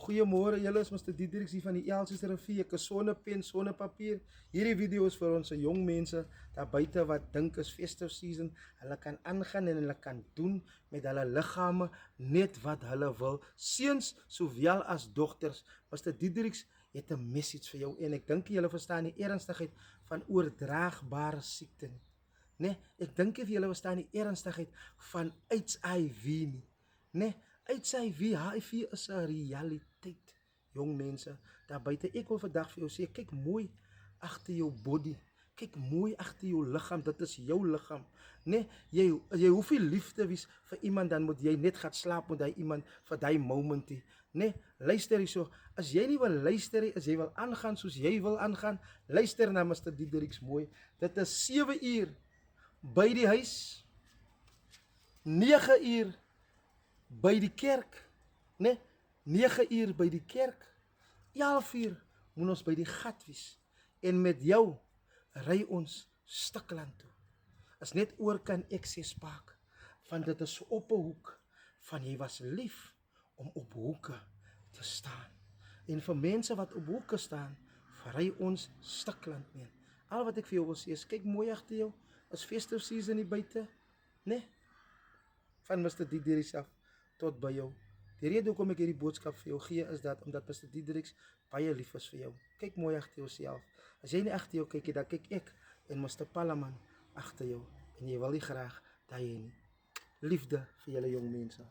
Goeiemôre julle, is Mr. Diedericks hier van die Elsies Rivier. Ek is sonder pen, sonder papier. Hierdie video is vir ons jong mense daar buite wat dink is festive season. Hulle kan aangaan en hulle kan doen met hulle liggame net wat hulle wil. Seuns sowel as dogters. Mr. Diedericks het 'n message vir jou en ek dink julle verstaan die ernstigheid van oordraagbare siekte nie. Nee, ek dink of julle verstaan die ernstigheid van HIV nie. Nee, HIV is 'n realiteit. Jong mense, daar buite, ek wil vandag vir jou sê, kyk mooi agter jou body. Kyk mooi agter jou liggaam, dit is jou liggaam. Nee, jy hoef nie lief te wees vir iemand, dan moet jy net gaan slaap met daai iemand vir daai momentie. Nee, luister hierso, as jy nie wil luister nie, as jy wil aangaan soos jy wil aangaan, luister na Mr. Diedericks mooi. Dit is 7 uur by die huis, 9 uur by die kerk, nee, 9 uur by die kerk, 11 uur moet ons by die gat wees, en met jou ry ons Stikland toe. As net oor kan ek sê Spaak, van dit is op 'n hoek, van jy was lief om op hoeke te staan. En vir mense wat op hoeke staan, ry ons Stikland mee. Al wat ek vir jou wil sê is, kyk mooi agter jou, is festive season hier buite, nee, van Mr. Diedericks af tot by jou. Die rede hoekom ek hierdie boodskap vir jou gee is dat, omdat Mr. Diedericks baie lief is vir jou. Kyk mooi agter jouself. As jy nie agter jou kyk, dan kyk ek en Mr. Palaman agter jou. En jy wil nie graag daai nie. Liefde vir julle jong mense.